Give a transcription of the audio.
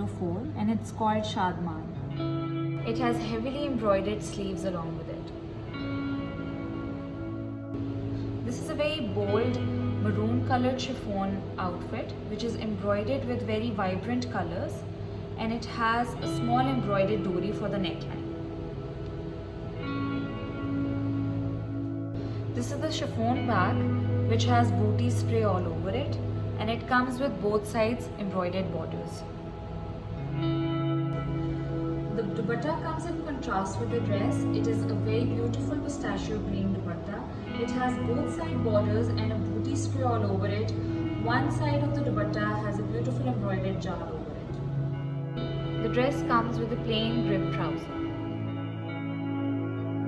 MY-04 and it's called SHADMAAN. It has heavily embroidered sleeves along with it. This is a very bold maroon colored chiffon outfit which is embroidered with very vibrant colors, and it has a small embroidered dori for the neckline. This is the chiffon bag which has booty spray all over it, and it comes with both sides embroidered borders. The dupatta comes in contrast with the dress. It is a very beautiful pistachio green dupatta. It has both side borders and a booty spray all over it. One side of the dupatta has a beautiful embroidered jar over it. The dress comes with a plain grip trouser.